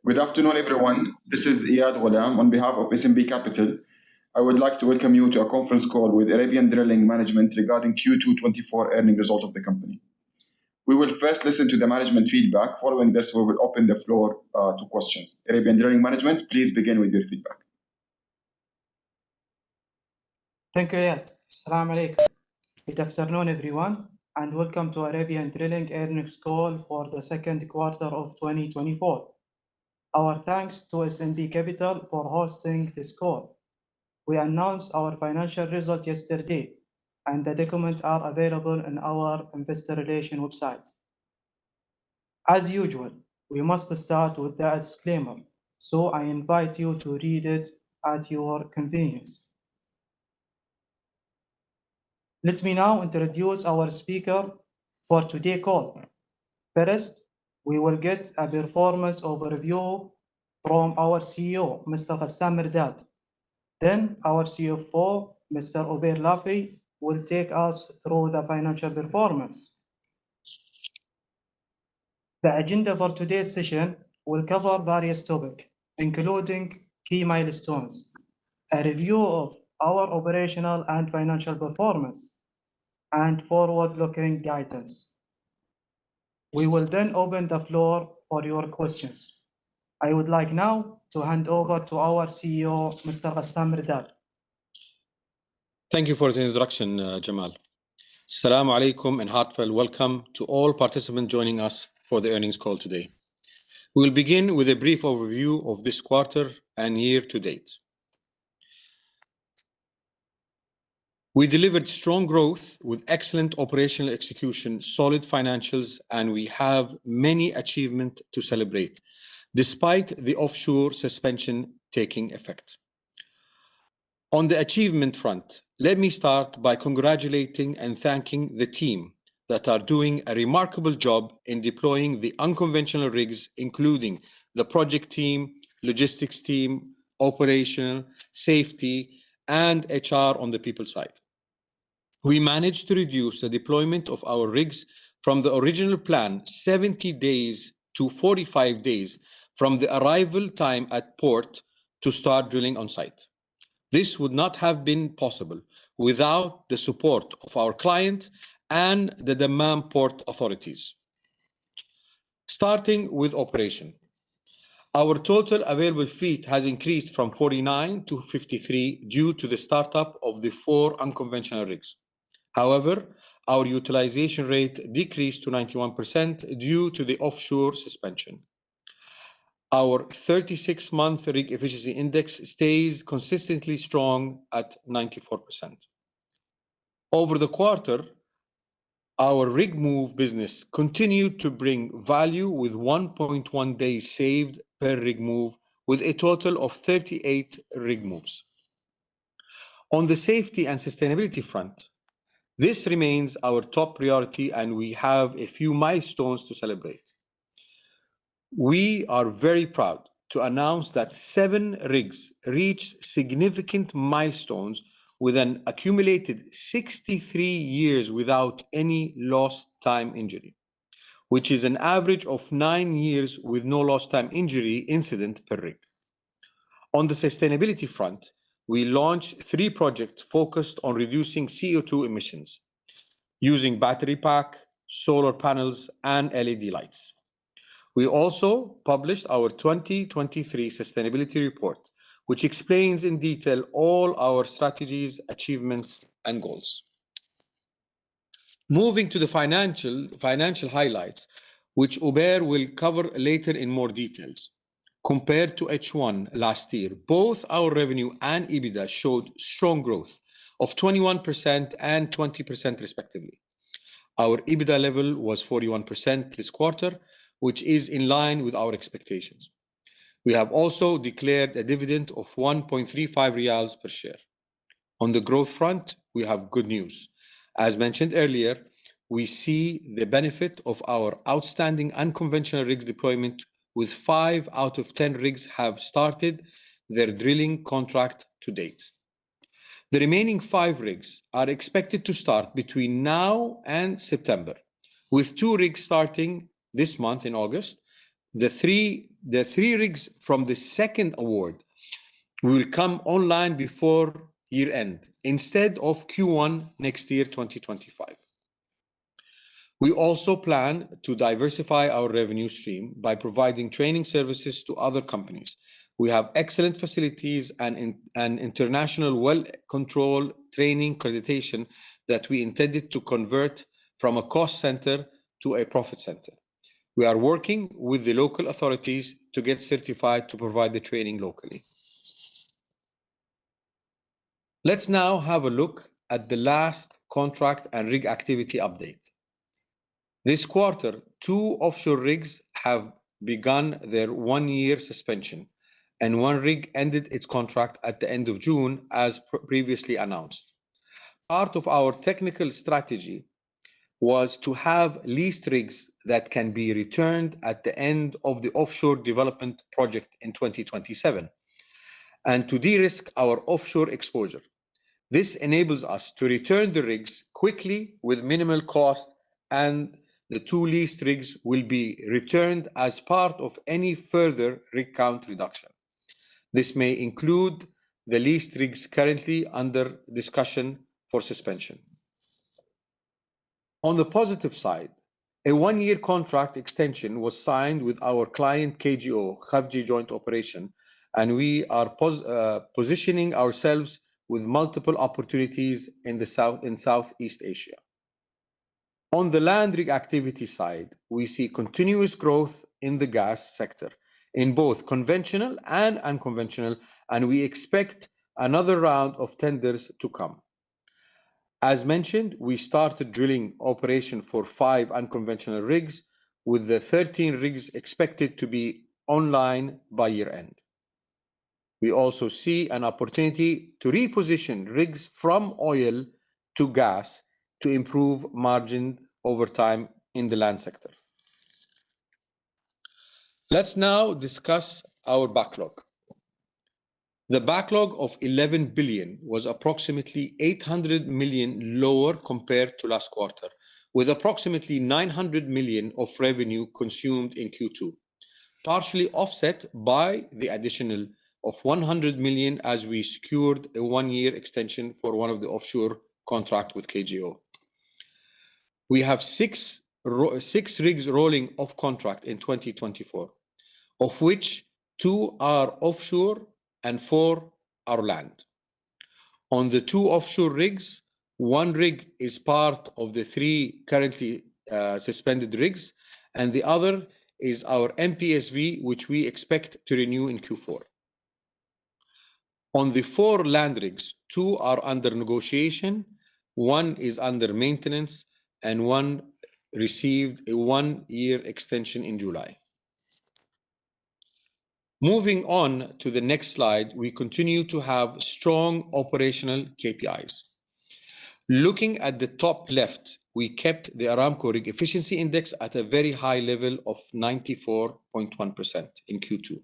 Good afternoon, everyone. This is Iyad Ghulam on behalf of SMB Capital. I would like to welcome you to a conference call with Arabian Drilling Management regarding Q2 24 earning results of the company. We will first listen to the management feedback. Following this, we will open the floor to questions. Arabian Drilling Management, please begin with your feedback. Thank you, Iyad. Assalamu alaikum. Good afternoon, everyone, and welcome to Arabian Drilling earnings call for the second quarter of 2024. Our thanks to SNB Capital for hosting this call. We announced our financial result yesterday, and the documents are available on our investor relations website. As usual, we must start with the disclaimer, so I invite you to read it at your convenience. Let me now introduce our speaker for today's call. First, we will get a performance overview from our CEO, Mr. Ghassan Mirdad. Then our CFO, Mr. Ubair Lafi, will take us through the financial performance. The agenda for today's session will cover various topics, including key milestones, a review of our operational and financial performance, and forward-looking guidance. We will then open the floor for your questions. I would like now to hand over to our CEO, Mr. Ghassan Mirdad. Thank you for the introduction, Jamal. Assalamu alaikum and heartfelt welcome to all participants joining us for the earnings call today. We will begin with a brief overview of this quarter and year to date. We delivered strong growth with excellent operational execution, solid financials, and we have many achievements to celebrate, despite the offshore suspension taking effect. On the achievement front, let me start by congratulating and thanking the team that are doing a remarkable job in deploying the unconventional rigs, including the project team, logistics team, operational, safety, and HR on the people side. We managed to reduce the deployment of our rigs from the original plan 70 days to 45 days from the arrival time at port to start drilling on site. This would not have been possible without the support of our client and the Dammam port authorities. Starting with operation. Our total available fleet has increased from 49 to 53 due to the startup of the 4 unconventional rigs. However, our utilization rate decreased to 91% due to the offshore suspension. Our 36-month rig efficiency index stays consistently strong at 94%. Over the quarter, our rig move business continued to bring value with 1.1 days saved per rig move, with a total of 38 rig moves. On the safety and sustainability front, this remains our top priority, and we have a few milestones to celebrate. We are very proud to announce that 7 rigs reached significant milestones with an accumulated 63 years without any lost time injury, which is an average of 9 years with no lost time injury incident per rig. On the sustainability front, we launched 3 projects focused on reducing CO2 emissions using battery pack, solar panels, and LED lights. We also published our 2023 sustainability report, which explains in detail all our strategies, achievements, and goals. Moving to the financial highlights, which Ubair will cover later in more details. Compared to H1 last year, both our revenue and EBITDA showed strong growth of 21% and 20% respectively. Our EBITDA level was 41% this quarter, which is in line with our expectations. We have also declared a dividend of 1.35 riyals per share. On the growth front, we have good news. As mentioned earlier, we see the benefit of our outstanding unconventional rigs deployment, with 5 out of 10 rigs have started their drilling contract to date. The remaining 5 rigs are expected to start between now and September, with 2 rigs starting this month in August, the three rigs from the second award will come online before year end instead of Q1 next year, 2025. We also plan to diversify our revenue stream by providing training services to other companies. We have excellent facilities and international well-controlled training accreditation that we intended to convert from a cost center to a profit center. We are working with the local authorities to get certified to provide the training locally. Let's now have a look at the last contract and rig activity update. This quarter, 2 offshore rigs have begun their 1-year suspension, and 1 rig ended its contract at the end of June, as previously announced. Part of our technical strategy was to have leased rigs that can be returned at the end of the offshore development project in 2027, and to de-risk our offshore exposure. This enables us to return the rigs quickly with minimal cost, and the 2 leased rigs will be returned as part of any further rig count reduction. This may include the leased rigs currently under discussion for suspension. On the positive side, a 1-year contract extension was signed with our client KGO, Khafji Joint Operation, and we are positioning ourselves with multiple opportunities in Southeast Asia. On the land rig activity side, we see continuous growth in the gas sector in both conventional and unconventional, and we expect another round of tenders to come. As mentioned, we started drilling operation for 5 unconventional rigs, with the 13 rigs expected to be online by year end. We also see an opportunity to reposition rigs from oil to gas to improve margin over time in the land sector. Let's now discuss our backlog. The backlog of 11 billion was approximately 800 million lower compared to last quarter, with approximately 900 million of revenue consumed in Q2, partially offset by the additional of 100 million as we secured a 1-year extension for one of the offshore contract with KGO. We have 6 rigs rolling off contract in 2024, of which 2 are offshore and 4 are land. On the 2 offshore rigs, 1 rig is part of the 3 currently suspended rigs, and the other is our MPSV, which we expect to renew in Q4. On the 4 land rigs, 2 are under negotiation, 1 is under maintenance, and 1 received a 1-year extension in July. Moving on to the next slide, we continue to have strong operational KPIs. Looking at the top left, we kept the Aramco Rig Efficiency Index at a very high level of 94.1% in Q2,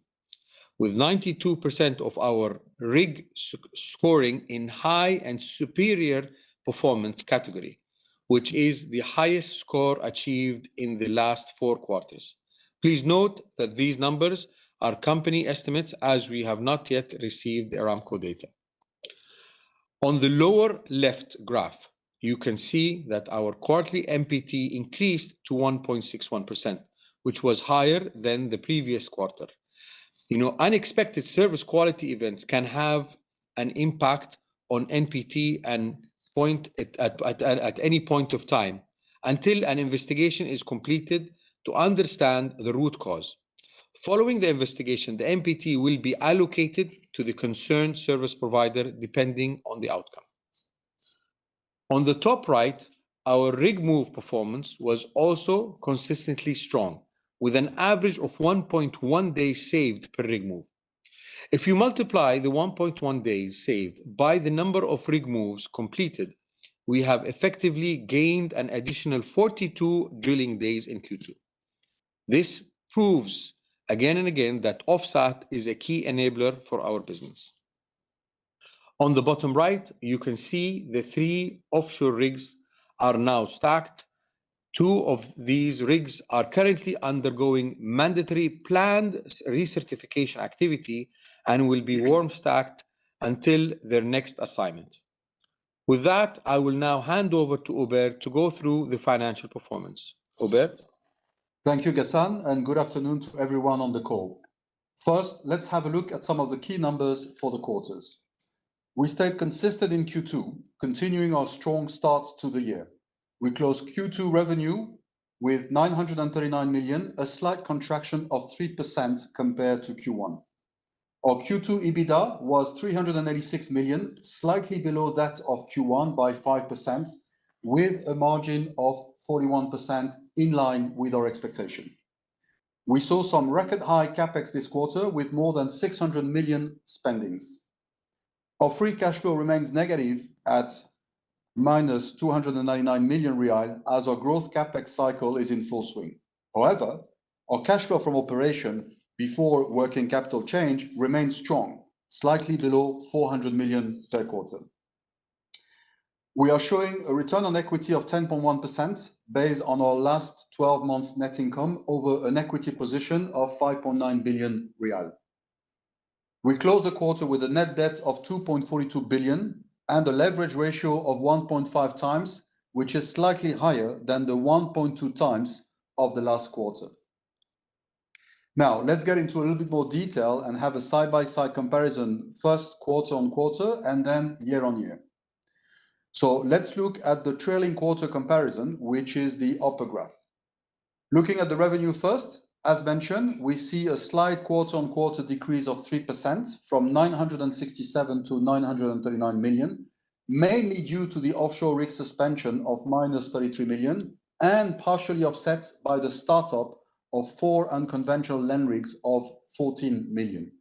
with 92% of our rig scoring in high and superior performance category, which is the highest score achieved in the last 4 quarters. Please note that these numbers are company estimates, as we have not yet received the Aramco data. On the lower left graph, you can see that our quarterly MPT increased to 1.61%, which was higher than the previous quarter. Unexpected service quality events can have an impact on NPT and at any point of time until an investigation is completed to understand the root cause. Following the investigation, the MPT will be allocated to the concerned service provider depending on the outcome. On the top right, our rig move performance was also consistently strong, with an average of 1.1 days saved per rig move. If you multiply the 1.1 days saved by the number of rig moves completed, we have effectively gained an additional 42 drilling days in Q2. This proves again and again that OFSAT is a key enabler for our business. On the bottom right, you can see the 3 offshore rigs are now stacked 2 of these rigs are currently undergoing mandatory planned recertification activity and will be warm stacked until their next assignment. With that, I will now hand over to Uber to go through the financial performance. Uber? Thank you, Ghassan, and good afternoon to everyone on the call. First, let's have a look at some of the key numbers for the quarters. We stayed consistent in Q2, continuing our strong start to the year. We closed Q2 revenue with 939 million, a slight contraction of 3% compared to Q1. Our Q2 EBITDA was 386 million, slightly below that of Q1 by 5%, with a margin of 41% in line with our expectation. We saw some record high CapEx this quarter with more than 600 million spendings. Our free cash flow remains negative at minus 299 million riyal as our growth CapEx cycle is in full swing. However, our cash flow from operation before working capital change remains strong, slightly below 400 million per quarter. We are showing a return on equity of 10.1% based on our last 12 months net income over an equity position of 5.9 billion riyal. We closed the quarter with a net debt of 2.42 billion and a leverage ratio of 1.5 times, which is slightly higher than the 1.2 times of the last quarter. Now, let's get into a little bit more detail and have a side-by-side comparison, first quarter on quarter and then year on year. So let's look at the trailing quarter comparison, which is the upper graph. Looking at the revenue first, as mentioned, we see a slight quarter-on-quarter decrease of 3% from 967 to 939 million, mainly due to the offshore rig suspension of minus 33 million and partially offset by the startup of 4 unconventional land rigs of 14 million.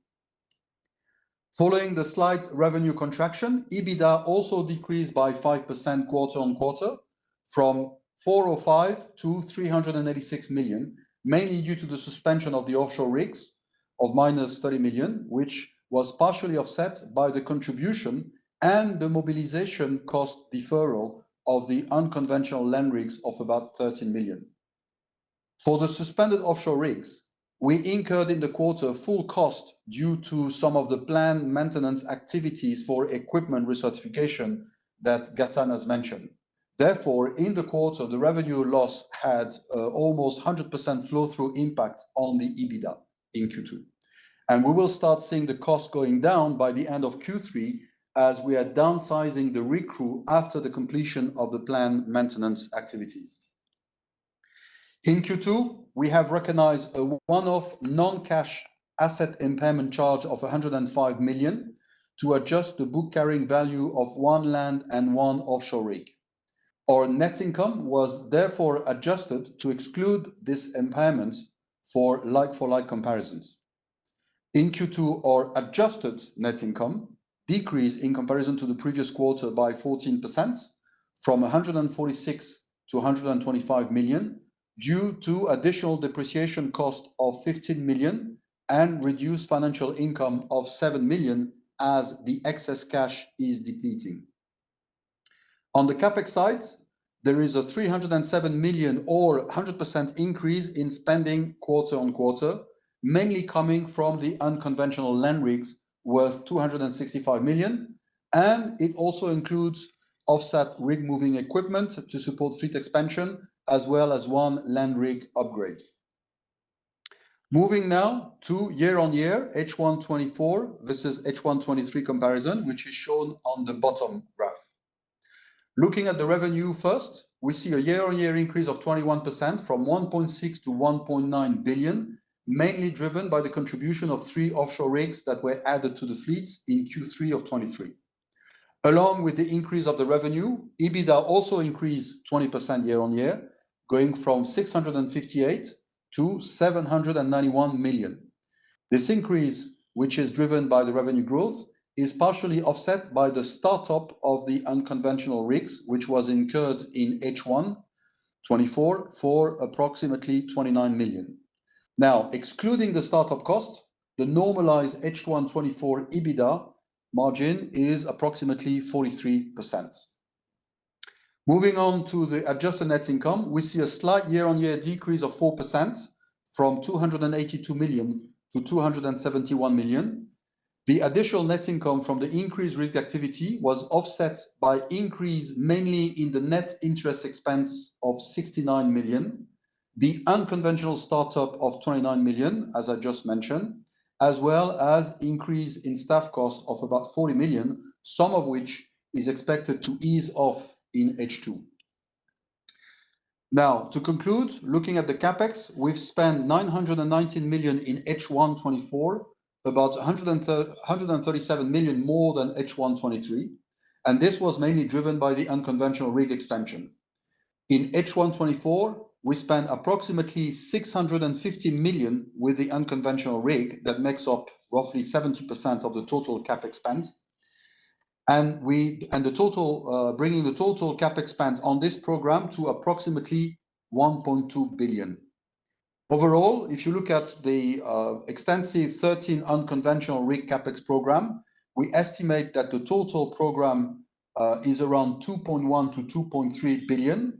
Following the slight revenue contraction, EBITDA also decreased by 5% quarter-on-quarter from 405 to 386 million, mainly due to the suspension of the offshore rigs of minus 30 million, which was partially offset by the contribution and the mobilization cost deferral of the unconventional land rigs of about 13 million. For the suspended offshore rigs, we incurred in the quarter full cost due to some of the planned maintenance activities for equipment recertification that Ghassan has mentioned. Therefore, in the quarter, the revenue loss had almost 100% flow-through impact on the EBITDA in Q2. And we will start seeing the cost going down by the end of Q3 as we are downsizing the rig crew after the completion of the planned maintenance activities. In Q2, we have recognized a one-off non-cash asset impairment charge of 105 million to adjust the book carrying value of 1 land and 1 offshore rig. Our net income was therefore adjusted to exclude this impairment for like-for-like comparisons. In Q2, our adjusted net income decreased in comparison to the previous quarter by 14% from 146 to 125 million due to additional depreciation cost of 15 million and reduced financial income of 7 million as the excess cash is depleting. On the CapEx side, there is a 307 million or 100% increase in spending quarter on quarter, mainly coming from the unconventional land rigs worth 265 million, and it also includes offset rig moving equipment to support fleet expansion, as well as 1 land rig upgrade. Moving now to year-on-year H1 24 versus H1 23 comparison, which is shown on the bottom graph. Looking at the revenue first, we see a year-on-year increase of 21% from 1.6 to 1.9 billion, mainly driven by the contribution of 3 offshore rigs that were added to the fleet in Q3 of 23. Along with the increase of the revenue, EBITDA also increased 20% year-on-year, going from 658 to 791 million. This increase, which is driven by the revenue growth, is partially offset by the startup of the unconventional rigs, which was incurred in H1 24 for approximately 29 million. Now, excluding the startup cost, the normalized H1 24 EBITDA margin is approximately 43%. Moving on to the adjusted net income, we see a slight year-on-year decrease of 4% from 282 million to 271 million. The additional net income from the increased rig activity was offset by increase mainly in the net interest expense of 69 million, the unconventional startup of 29 million, as I just mentioned, as well as increase in staff costs of about 40 million, some of which is expected to ease off in H2. Now, to conclude, looking at the CapEx, we've spent 919 million in H1 24, about 137 million more than H1 23, and this was mainly driven by the unconventional rig expansion. In H1 24, we spent approximately 650 million with the unconventional rig that makes up roughly 70% of the total CapEx spent. And the total, bringing the total CapEx spent on this program to approximately 1.2 billion. Overall, if you look at the extensive 13 unconventional rig CapEx program, we estimate that the total program is around 2.1 to 2.3 billion,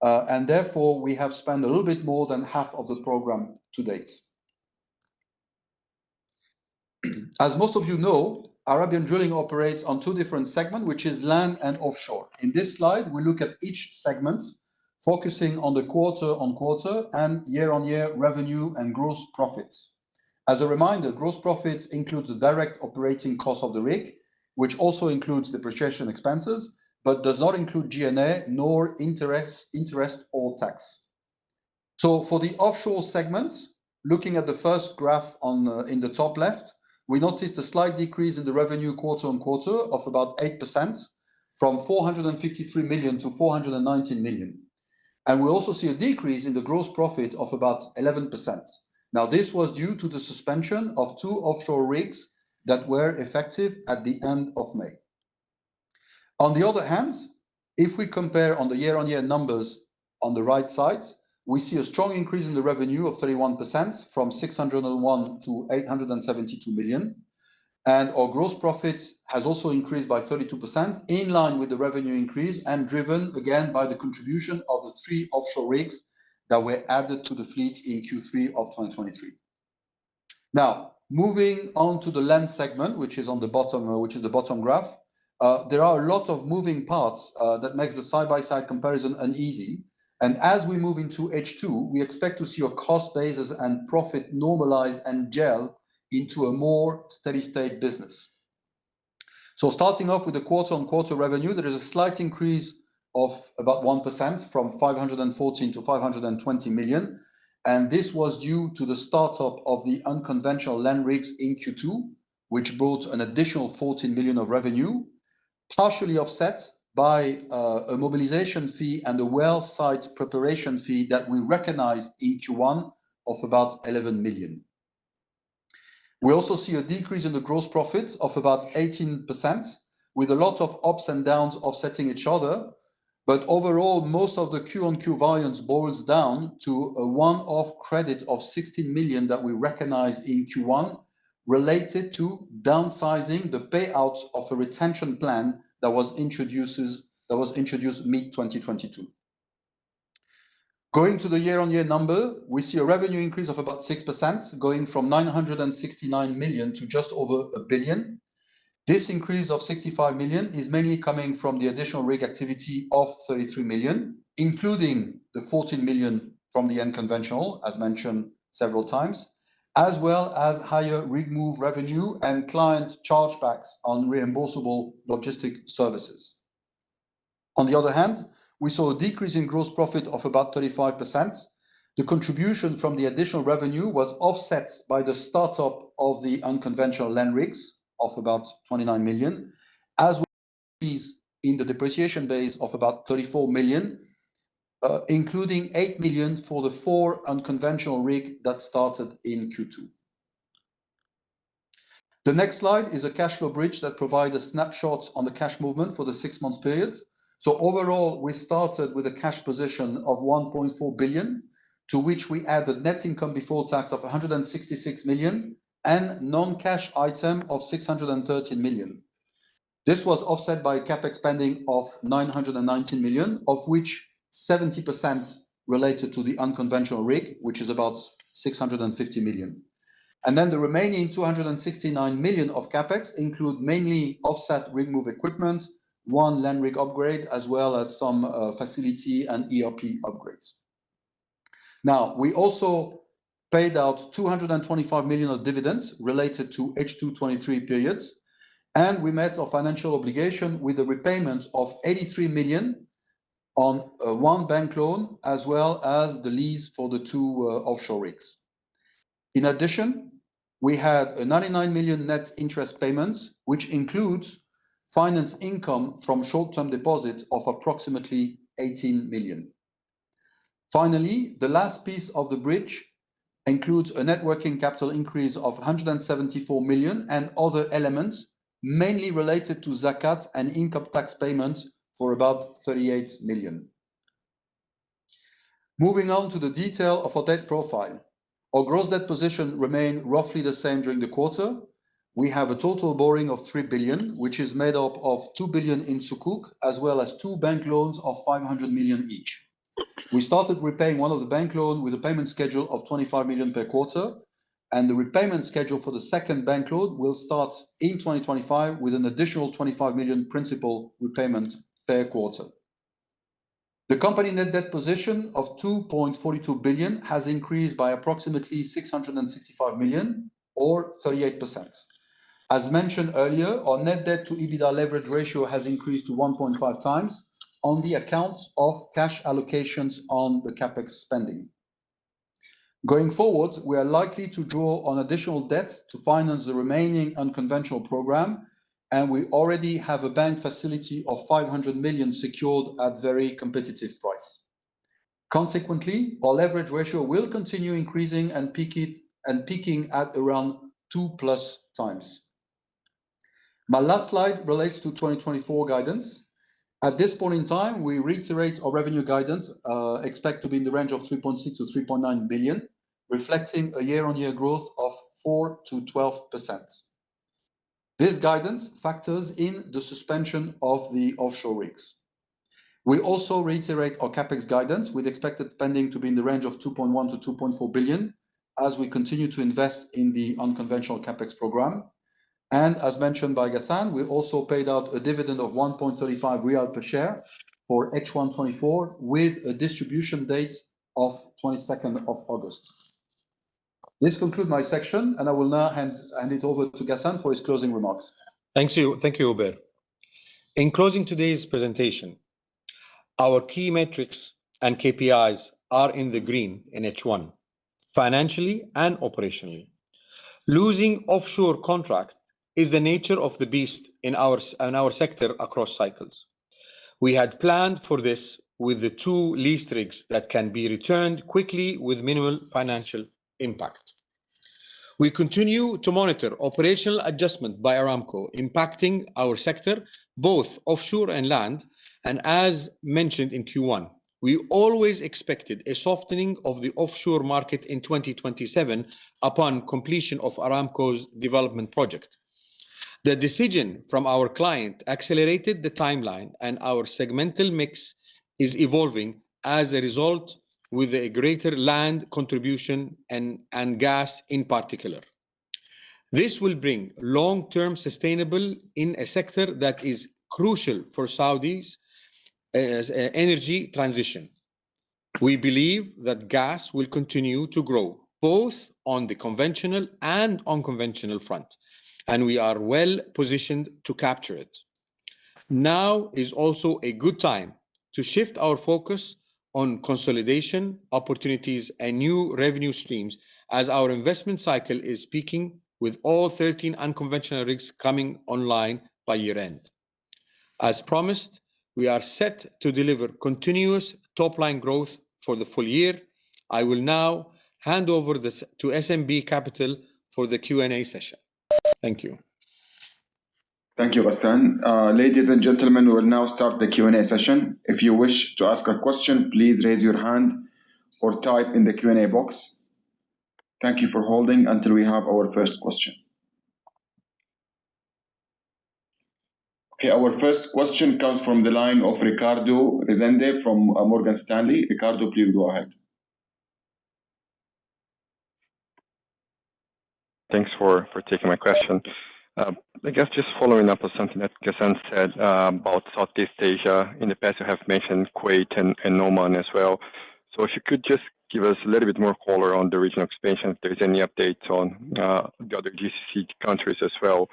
and therefore we have spent a little bit more than half of the program to date. As most of you know, Arabian Drilling operates on two different segments, which is land and offshore. In this slide, we look at each segment, focusing on the quarter-on-quarter and year-on-year revenue and gross profits. As a reminder, gross profits includes the direct operating cost of the rig, which also includes depreciation expenses, but does not include G&A nor interest or tax. So for the offshore segment, looking at the first graph in the top left, we noticed a slight decrease in the revenue quarter-on-quarter of about 8%, from 453 million to 419 million. And we also see a decrease in the gross profit of about 11%. Now, this was due to the suspension of 2 offshore rigs that were effective at the end of May. On the other hand, if we compare on the year-on-year numbers on the right side, we see a strong increase in the revenue of 31% from 601 to 872 million. And our gross profit has also increased by 32%, in line with the revenue increase and driven again by the contribution of the 3 offshore rigs that were added to the fleet in Q3 of 2023. Now, moving on to the land segment, which is on the bottom, which is the bottom graph, there are a lot of moving parts that makes the side-by-side comparison uneasy. And as we move into H2, we expect to see our cost basis and profit normalize and gel into a more steady-state business. So starting off with the quarter-on-quarter revenue, there is a slight increase of about 1% from 514 to 520 million. And this was due to the startup of the unconventional land rigs in Q2, which brought an additional 14 million of revenue, partially offset by a mobilization fee and a well site preparation fee that we recognized in Q1 of about 11 million. We also see a decrease in the gross profit of about 18%, with a lot of ups and downs offsetting each other. But overall, most of the Q-on-Q variance boils down to a one-off credit of 16 million that we recognize in Q1 related to downsizing the payout of a retention plan that was introduced mid-2022. Going to the year-on-year number, we see a revenue increase of about 6%, going from 969 million to just over 1 billion. This increase of 65 million is mainly coming from the additional rig activity of 33 million, including the 14 million from the unconventional, as mentioned several times, as well as higher rig move revenue and client chargebacks on reimbursable logistic services. On the other hand, we saw a decrease in gross profit of about 35%. The contribution from the additional revenue was offset by the startup of the unconventional land rigs of about 29 million, as well as in the depreciation base of about 34 million, including 8 million for the 4 unconventional rig that started in Q2. The next slide is a cash flow bridge that provides a snapshot on the cash movement for the 6 months period. So overall, we started with a cash position of 1.4 billion, to which we added net income before tax of 166 million and non-cash item of 613 million. This was offset by capex spending of 919 million, of which 70% related to the unconventional rig, which is about 650 million. And then the remaining 269 million of capex include mainly offset rig move equipment, one land rig upgrade, as well as some facility and ERP upgrades. Now, we also paid out 225 million of dividends related to H2 23 periods, and we met our financial obligation with a repayment of 83 million on one bank loan, as well as the lease for the two offshore rigs. In addition, we had a 99 million net interest payments, which includes finance income from short-term deposit of approximately 18 million. Finally, the last piece of the bridge includes a net working capital increase of 174 million and other elements, mainly related to zakat and income tax payments for about 38 million. Moving on to the detail of our debt profile. Our gross debt position remained roughly the same during the quarter. We have a total borrowing of 3 billion, which is made up of 2 billion in Sukuk, as well as two bank loans of 500 million each. We started repaying one of the bank loans with a payment schedule of 25 million per quarter, and the repayment schedule for the second bank loan will start in 2025 with an additional 25 million principal repayment per quarter. The company net debt position of 2.42 billion has increased by approximately 665 million, or 38%. As mentioned earlier, our net debt to EBITDA leverage ratio has increased to 1.5 times on the account of cash allocations on the capex spending. Going forward, we are likely to draw on additional debt to finance the remaining unconventional program, and we already have a bank facility of 500 million secured at very competitive price. Consequently, our leverage ratio will continue increasing and peaking at around 2+ times. My last slide relates to 2024 guidance. At this point in time, we reiterate our revenue guidance, expect to be in the range of 3.6 to 3.9 billion, reflecting a year-on-year growth of 4 to 12%. This guidance factors in the suspension of the offshore rigs. We also reiterate our capex guidance with expected spending to be in the range of 2.1 to 2.4 billion as we continue to invest in the unconventional capex program. And as mentioned by Ghassan, we also paid out a dividend of 1.35 riyal per share for H1 24 with a distribution date of 22nd of August. This concludes my section, and I will now hand it over to Ghassan for his closing remarks. Thank you, Uber. In closing today's presentation, our key metrics and KPIs are in the green in H1, financially and operationally. Losing offshore contract is the nature of the beast in our sector across cycles. We had planned for this with the two leased rigs that can be returned quickly with minimal financial impact. We continue to monitor operational adjustment by Aramco impacting our sector, both offshore and land, and as mentioned in Q1, we always expected a softening of the offshore market in 2027 upon completion of Aramco's development project. The decision from our client accelerated the timeline, and our segmental mix is evolving as a result, with a greater land contribution and gas in particular. This will bring long-term sustainable in a sector that is crucial for Saudi's energy transition. We believe that gas will continue to grow, both on the conventional and unconventional front, and we are well positioned to capture it. Now is also a good time to shift our focus on consolidation, opportunities, and new revenue streams as our investment cycle is peaking with all 13 unconventional rigs coming online by year-end. As promised, we are set to deliver continuous top-line growth for the full year. I will now hand over this to SMB Capital for the Q&A session. Thank you. Thank you, Ghassan. Ladies and gentlemen, we will now start the Q&A session. If you wish to ask a question, please raise your hand or type in the Q&A box. Thank you for holding until we have our first question. Okay, our first question comes from the line of Ricardo Rezende from Morgan Stanley. Ricardo, please go ahead. Thanks for taking my question. I guess just following up on something that Ghassan said about Southeast Asia. In the past, you have mentioned Kuwait and Oman as well. So if you could just give us a little bit more color on the regional expansion, if there's any updates on the other GCC countries as well.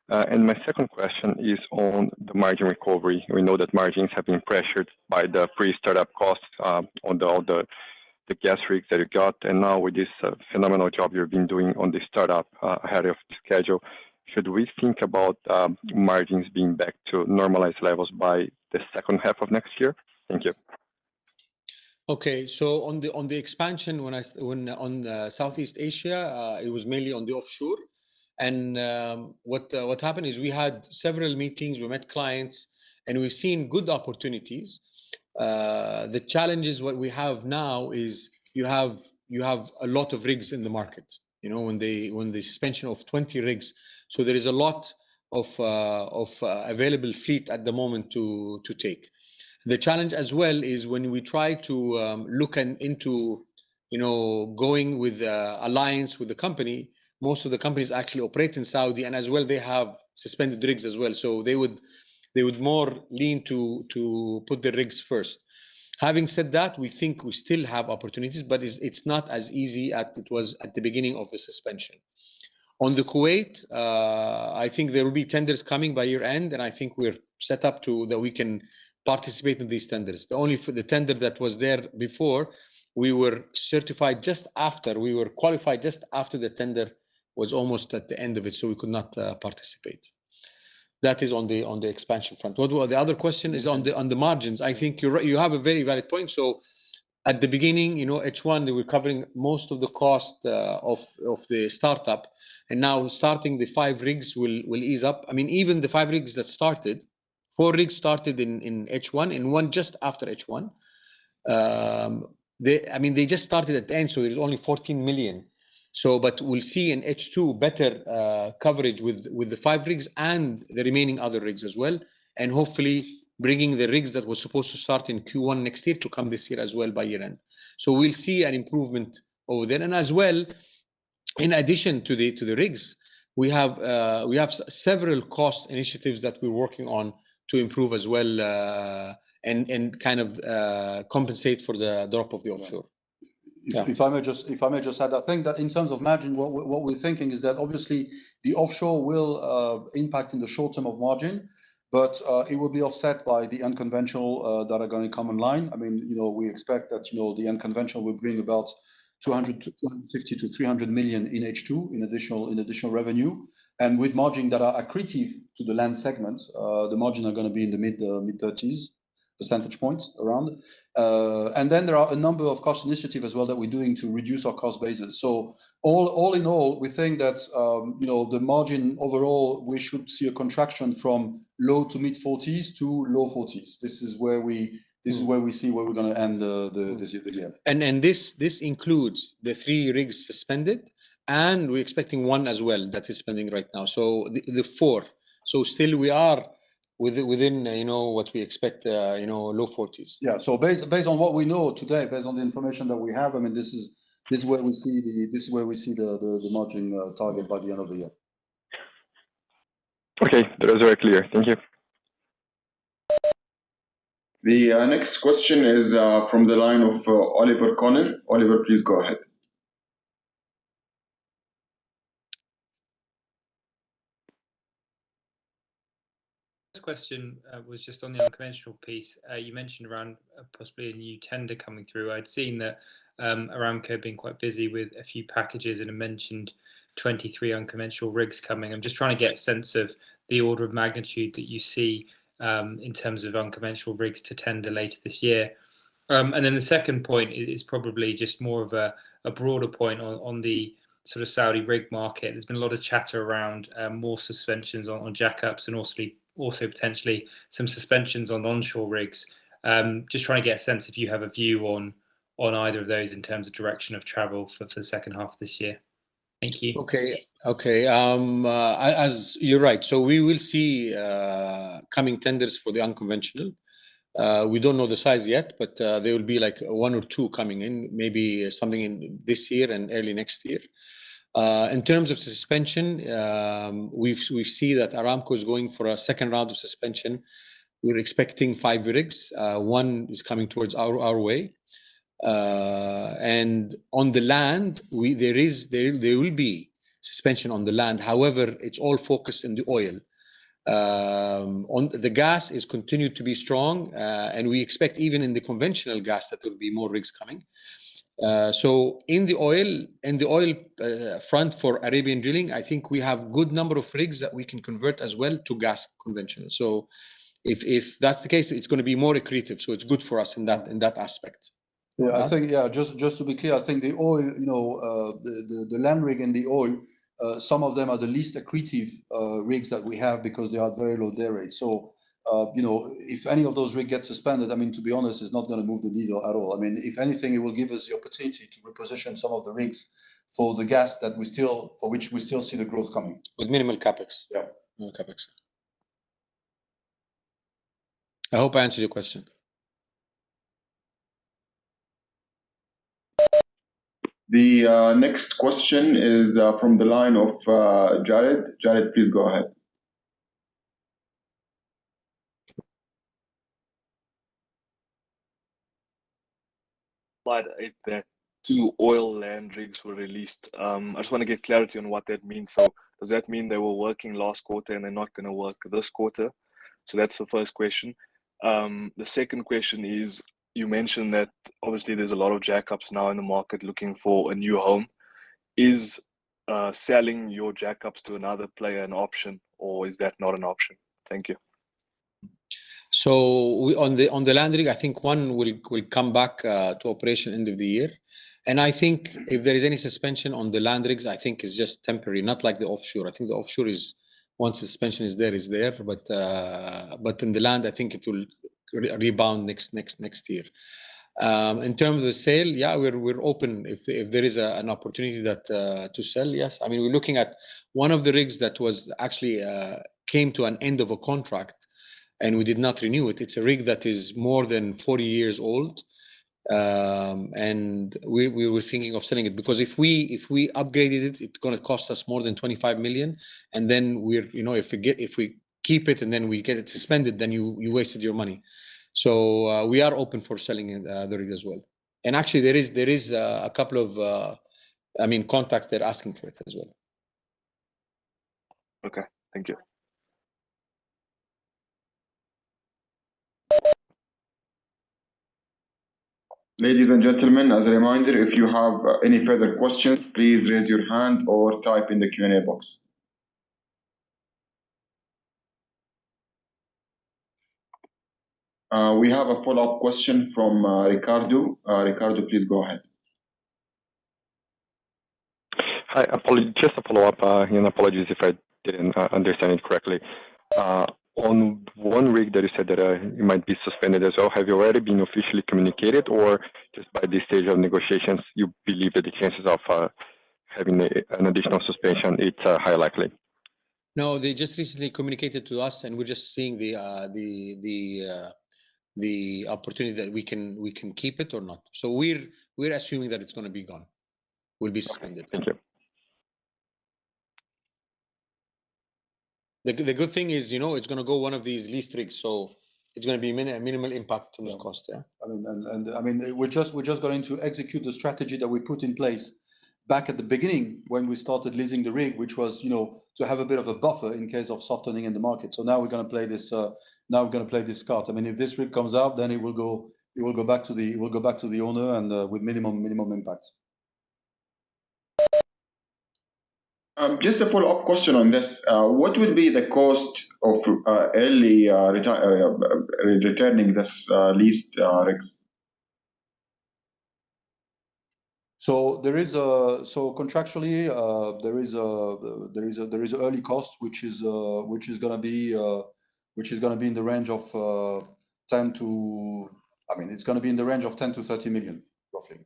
And my second question is on the margin recovery. We know that margins have been pressured by the pre-startup costs on all the gas rigs that you got, and now with this phenomenal job you've been doing on the startup ahead of schedule, should we think about margins being back to normalized levels by the second half of next year? Thank you. Okay, so on the expansion, when on Southeast Asia, it was mainly on the offshore, and what happened is we had several meetings, we met clients, and we've seen good opportunities. The challenge is what we have now is you have a lot of rigs in the market. You know, when the suspension of 20 rigs, so there is a lot of available fleet at the moment to take. The challenge as well is when we try to look into, you know, going with alliance with the company. Most of the companies actually operate in Saudi, and as well they have suspended rigs as well. So they would more lean to put the rigs first. Having said that, we think we still have opportunities, but it's not as easy as it was at the beginning of the suspension. On the Kuwait, I think there will be tenders coming by year end, and I think we're set up to that we can participate in these tenders. The only for the tender that was there before, we were certified just after, we were qualified just after the tender was almost at the end of it, so we could not participate. That is on the expansion front. What the other question is on the margins. I think you're right, you have a very valid point. So at the beginning, you know, H1 they were covering most of the cost of the startup, and now starting the 5 rigs will ease up. I mean, even the 5 rigs that started, 4 rigs started in H1 and 1 just after H1. They just started at the end, so there's only 14 million. So, but we'll see in H2 better coverage with the 5 rigs and the remaining other rigs as well, and hopefully bringing the rigs that was supposed to start in Q1 next year to come this year as well by year end. So we'll see an improvement over there, and as well, in addition to the rigs, we have several cost initiatives that we're working on to improve as well, and kind of compensate for the drop of the offshore. Yeah. If I may just add, I think that in terms of margin, what we're thinking is that obviously the offshore will impact in the short term of margin, but it will be offset by the unconventional that are going to come online. I mean, you know, we expect that, you know, the unconventional will bring about 250 to 300 million in H2 in additional revenue, and with margin that are accretive to the land segment, the margin are going to be in the mid 30s percentage points around. And then there are a number of cost initiatives as well that we're doing to reduce our cost basis. So all in all, we think that you know, the margin overall, we should see a contraction from low to mid 40s to low 40s. This is where we see where we're going to end this year. And this includes the 3 rigs suspended, and we're expecting 1 as well that is spending right now. So the 4. So still we are within you know, what we expect, you know, low 40s. Yeah. So based on what we know today, based on the information that we have, I mean, this is where we see the margin target by the end of the year. Okay, that was very clear. Thank you. The next question is from the line of Oliver Connor. Oliver, please go ahead. Question was just on the unconventional piece. You mentioned around possibly a new tender coming through. I'd seen that Aramco being quite busy with a few packages, and it mentioned 23 unconventional rigs coming. I'm just trying to get a sense of the order of magnitude that you see in terms of unconventional rigs to tender later this year. And then the second point is probably just more of a broader point on the sort of Saudi rig market. There's been a lot of chatter around more suspensions on jackups, and also potentially some suspensions on onshore rigs. Just trying to get a sense if you have a view on either of those in terms of direction of travel for the second half of this year. Thank you. Okay. As you're right, so we will see coming tenders for the unconventional. We don't know the size yet, but there will be like 1 or 2 coming in, maybe something in this year and early next year. In terms of suspension, we see that Aramco is going for a second round of suspension. We're expecting 5 rigs. 1 is coming towards our way. And on the land, there will be suspension on the land. However, it's all focused in the oil. On the gas is continued to be strong, and we expect even in the conventional gas that there will be more rigs coming. So in the oil front for Arabian drilling, I think we have good number of rigs that we can convert as well to gas conventional. So if that's the case, it's going to be more accretive. So it's good for us in that aspect. Yeah, I think, just to be clear, I think the oil, the land rig and the oil, some of them are the least accretive rigs that we have because they are at very low day rates. So, if any of those rigs get suspended, I mean, to be honest, it's not going to move the needle at all. I mean, if anything, it will give us the opportunity to reposition some of the rigs for the gas that for which we still see the growth coming. With minimal capex. Yeah. Minimal capex. I hope I answered your question. The next question is from the line of Jared. Jared, please go ahead. Slide 8 that 2 oil land rigs were released. I just want to get clarity on what that means. So does that mean they were working last quarter and they're not going to work this quarter? So that's the first question. The second question is, you mentioned that obviously there's a lot of jackups now in the market looking for a new home. Is selling your jackups to another player an option, or is that not an option? Thank you. So on the land rig, I think 1 will come back to operation end of the year. And I think if there is any suspension on the land rigs, I think it's just temporary, not like the offshore. I think the offshore is, once the suspension is there, is there. But in the land, I think it will rebound next year. In terms of the sale, yeah, we're open if there is an opportunity that to sell. Yes, I mean, we're looking at one of the rigs that was actually came to an end of a contract, and we did not renew it. It's a rig that is more than 40 years old, and we were thinking of selling it because if we upgraded it, it's going to cost us more than 25 million, and then if we keep it and then we get it suspended, then you wasted your money. So we are open for selling the rig as well. And actually, there is a couple of contacts they're asking for it as well. Okay, thank you. Ladies and gentlemen, as a reminder, if you have any further questions, please raise your hand or type in the Q&A box. We have a follow-up question from Ricardo. Ricardo, please go ahead. Hi, just a follow-up, and apologies if I didn't understand it correctly. On 1 rig that you said that it might be suspended as well, have you already been officially communicated, or just by this stage of negotiations, you believe that the chances of having an additional suspension, it's highly likely? No, they just recently communicated to us, and we're just seeing the opportunity that we can keep it or not. So we're assuming that it's going to be gone, will be suspended. Thank you. The good thing is, it's going to go one of these leased rigs, so it's going to be minimal impact on the cost. Yeah. I mean, we're just going to execute the strategy that we put in place back at the beginning when we started leasing the rig, which was, to have a bit of a buffer in case of softening in the market. So now we're going to play this. Now we're going to play this card. I mean, if this rig comes out, then it will go back to the owner and with minimum impact. Just a follow-up question on this. What will be the cost of early returning this leased rigs? So contractually there is early cost which is going to be in the range of 10 to 30 million roughly.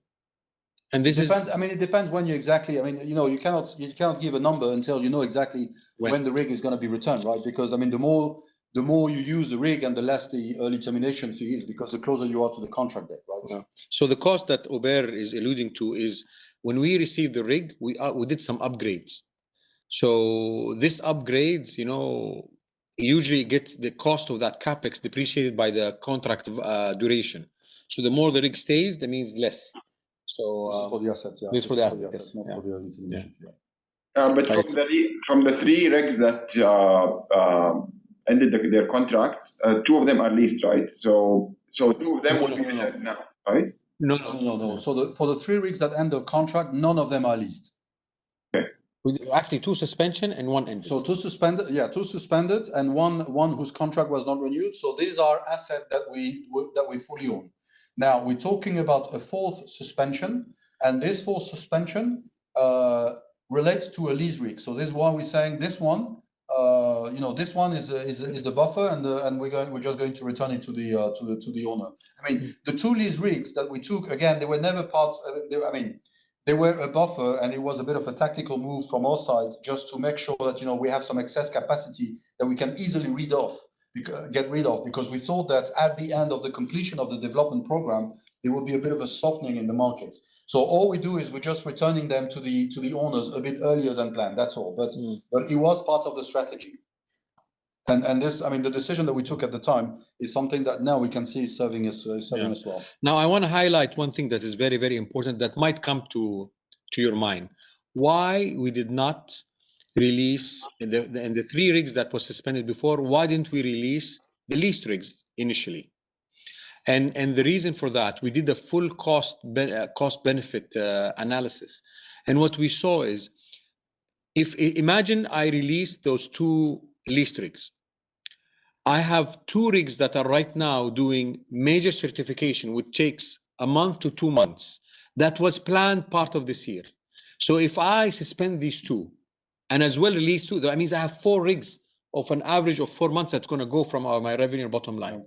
And this Depends. I mean, it depends when you exactly. I mean, you know, you cannot give a number until you know exactly when the rig is going to be returned, right? Because I mean, the more you use the rig and the less the early termination fee is, because the closer you are to the contract date, right? Yeah. So the cost that Ober is alluding to is when we received the rig, we did some upgrades. So this upgrades, you know, usually get the cost of that capex depreciated by the contract duration. So the more the rig stays, that means less. So This is for the assets, yeah. This is for the assets, not yeah. for the early termination fee. But from the three rigs that ended their contracts, two of them are leased, right? So two of them will be returned now, right? No. So for the three rigs that end their contract, none of them are leased. Actually, two suspension and one ended. So two suspended, and one whose contract was not renewed. So these are assets that we fully own. Now we're talking about a fourth suspension, and this fourth suspension relates to a lease rig. So this is why we're saying this one, you know, this one is the buffer, and we're just going to return it to the owner. I mean, the two lease rigs that we took, again, they were never parts. They were a buffer, and it was a bit of a tactical move from our side, just to make sure that, you know, we have some excess capacity that we can easily get rid of, because we thought that at the end of the completion of the development program, there will be a bit of a softening in the market. So all we do is we're just returning them to the owners a bit earlier than planned. That's all. But it was part of the strategy. And this, I mean, the decision that we took at the time is something that now we can see is serving us well. Now, I want to highlight one thing that is very, very important that might come to your mind. Why we did not release in the three rigs that was suspended before, why didn't we release the leased rigs initially? And the reason for that, we did a full cost benefit analysis. And what we saw is, imagine I released those two leased rigs. I have two rigs that are right now doing major certification, which takes a month to 2 months. That was planned part of this year. So if I suspend these two and as well release two, that means I have 4 rigs of an average of 4 months that's going to go from my revenue bottom line.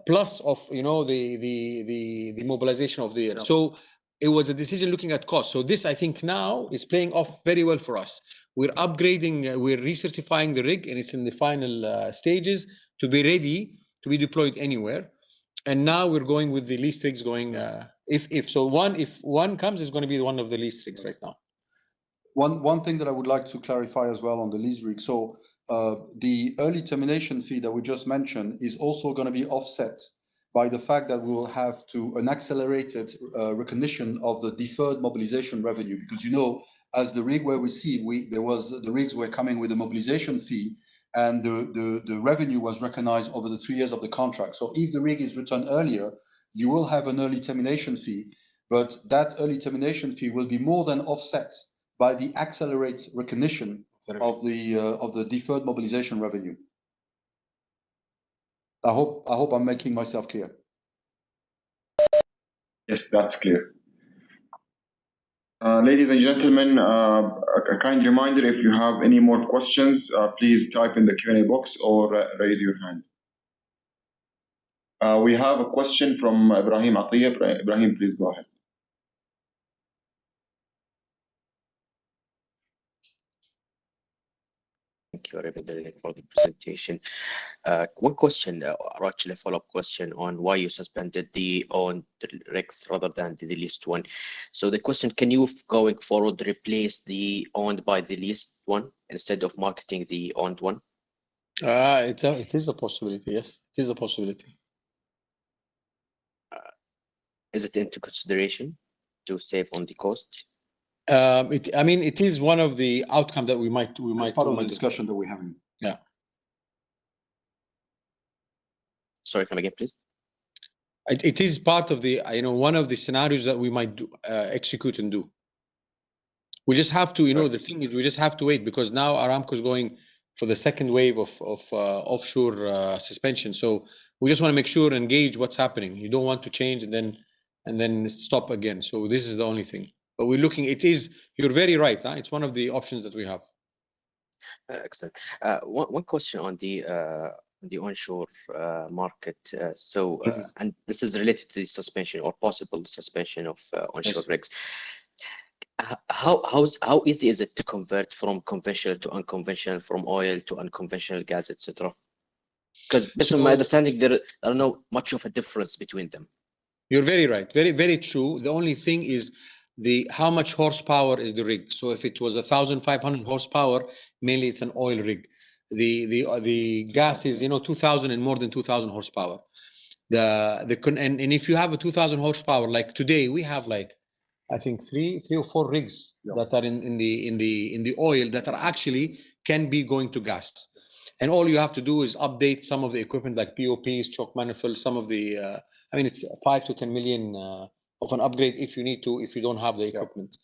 Plus of, you know, the mobilization of the year. So it was a decision looking at cost. So this, I think, now is playing off very well for us. We're upgrading, we're recertifying the rig, and it's in the final stages to be ready to be deployed anywhere. And now we're going with the leased rigs going. If one comes, it's going to be one of the leased rigs right now. One thing that I would like to clarify as well on the lease rig. So the early termination fee that we just mentioned is also going to be offset by the fact that we will have an accelerated recognition of the deferred mobilization revenue, because, you know, as the rig were received, the rigs were coming with a mobilization fee, and the revenue was recognized over the 3 years of the contract. So if the rig is returned earlier, you will have an early termination fee, but that early termination fee will be more than offset by the accelerated recognition of the deferred mobilization revenue. I hope I'm making myself clear. Yes, that's clear. Ladies and gentlemen, a kind reminder: if you have any more questions, please type in the Q&A box or raise your hand. We have a question from Ibrahim Atiyah. Ibrahim, please go ahead. Thank you, Arabian, for the presentation. One question, or actually a follow-up question on why you suspended the owned rigs rather than the leased one. So the question, can you going forward replace the owned by the leased one instead of marketing the owned one? It is a possibility, yes. It is a possibility. Is it into consideration to save on the cost? It is one of the outcomes that we might. It's part of the discussion that we're having. Yeah. Sorry, come again, please. It is part of the, one of the scenarios that we might execute and do. We just have to, the thing is, we just have to wait, because now Aramco is going for the second wave of offshore suspension. So we just want to make sure and gauge what's happening. You don't want to change and then stop again. So this is the only thing. But we're looking, you're very right. It's one of the options that we have. Excellent. One question on the the onshore market. And this is related to the suspension or possible suspension of onshore Yes. rigs. How easy is it to convert from conventional to unconventional, from oil to unconventional gas, etc.? Because based on my understanding, there are no much of a difference between them. You're very right. Very, very true. The only thing is how much horsepower is the rig. So if it was 1,500 horsepower, mainly it's an oil rig. The gas is 2,000 and more than 2,000 horsepower. And if you have a 2,000 horsepower, like today we have like I think three or four rigs that are in the oil that are actually can be going to gas. And all you have to do is update some of the equipment like POPs, choke manifold, some of the, I mean, it's 5 to 10 million of an upgrade if you need to, if you don't have the equipment.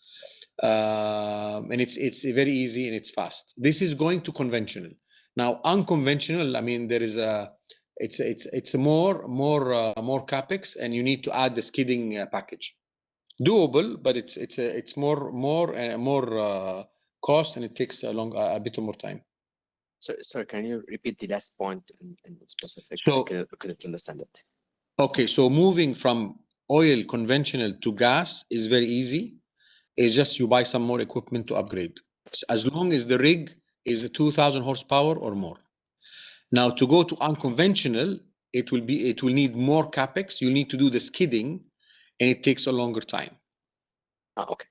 And it's very easy and it's fast. This is going to conventional. Now, unconventional, I mean, there is it's more capex, and you need to add the skidding package. Doable, but it's more cost, and it takes a bit more time. So, sorry, can you repeat the last point in specific? So, I couldn't understand it. Okay, so moving from oil conventional to gas is very easy. It's just you buy some more equipment to upgrade, as long as the rig is 2,000 horsepower or more. Now, to go to unconventional, it will need more capex. You need to do the skidding, and it takes a longer time. Okay.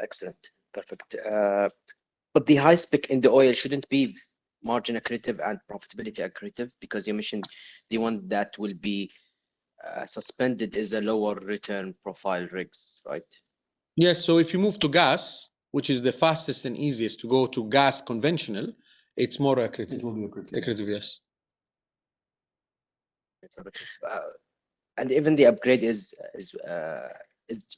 Excellent, perfect. But the high spec in the oil shouldn't be margin accretive and profitability accretive, because you mentioned the one that will be suspended is a lower return profile rigs, right? Yes. So if you move to gas, which is the fastest and easiest to go to gas conventional, it's more accretive. It will be accretive. Accretive, yes. And even the upgrade is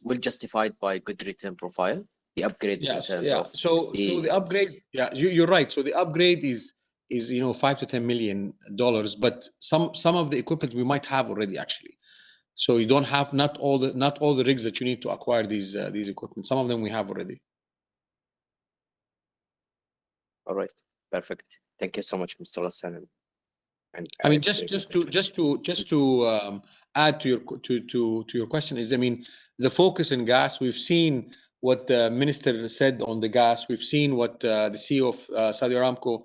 well justified by good return profile. The upgrades in terms of so the upgrade, you're right. So the upgrade is $5 to $10 million, but some of the equipment we might have already actually. So you don't have not all the rigs that you need to acquire these equipment. Some of them we have already. All right, perfect. Thank you so much, Mr. Hassan. And I mean, just to add to your question is, I mean, the focus in gas. We've seen what the minister said on the gas. We've seen what the CEO of Saudi Aramco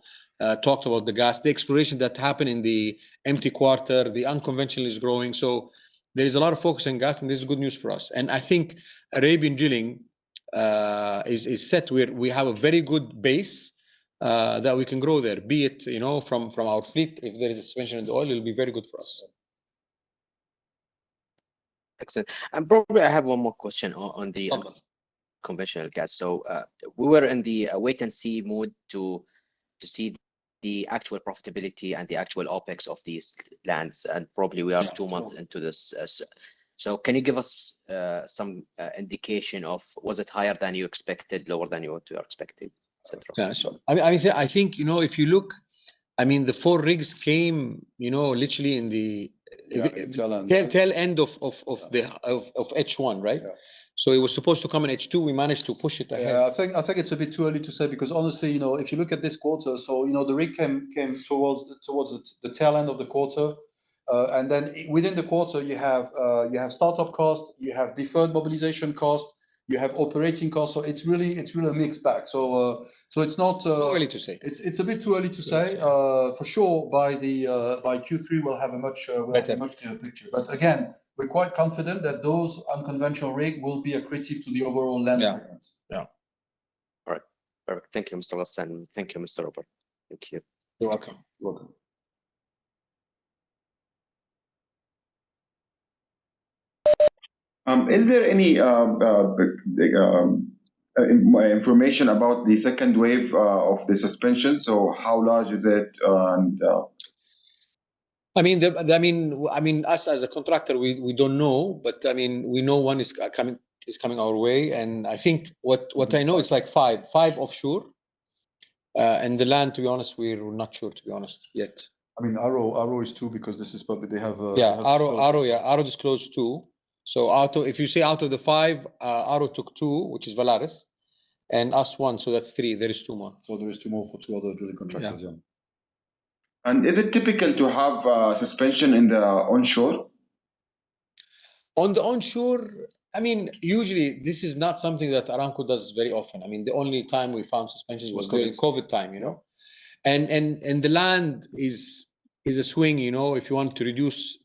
talked about the gas. The exploration that happened in the empty quarter, the unconventional is growing. So there is a lot of focus on gas, and this is good news for us. And I think Arabian Drilling is set where we have a very good base. That we can grow there, be it from our fleet. If there is a suspension in the oil, it'll be very good for us. Excellent. And probably I have one more question on the conventional gas. So we were in the wait and see mode to see the actual profitability and the actual OPEX of these lands, and probably we are 2 months into this. So can you give us some indication of, was it higher than you expected, lower than what you are expecting? Yeah, so I think if you look, I mean, the 4 rigs came, literally in the tail end of H1, right? Yeah. So it was supposed to come in H2. We managed to push it ahead. Yeah, I think it's a bit too early to say, because honestly, if you look at this quarter, so the rig came towards the tail end of the quarter, and then within the quarter you have startup cost, you have deferred mobilization cost, you have operating costs. So it's really a mixed bag. So it's not too early to say. It's a bit too early to say. For sure, by Q3 we'll have a much clearer picture. But again, we're quite confident that those unconventional rig will be accretive to the overall land segments. Yeah. All right. Perfect. Thank you, Mr. Hassan. Thank you, Mr. Robert. Thank you. You're welcome. Is there any information about the second wave of the suspension? So how large is it? I mean, us as a contractor, we don't know, but I mean, we know one is coming our way, and I think what I know is like five offshore, and the land. To be honest, we're not sure. To be honest, yet. I mean, Arrow is 2, because this is public. They have Arrow disclosed 2. So if you say out of the 5, Arrow took 2, which is Valaris, and us 1, so that's 3. There is 2 more. So there is 2 more for 2 other drilling contractors. Yeah. And is it typical to have suspension in the onshore? On the onshore, I mean, usually this is not something that Aramco does very often. I mean, the only time we found suspensions was during COVID time, you know, and the land is a swing, you know. If you want to reduce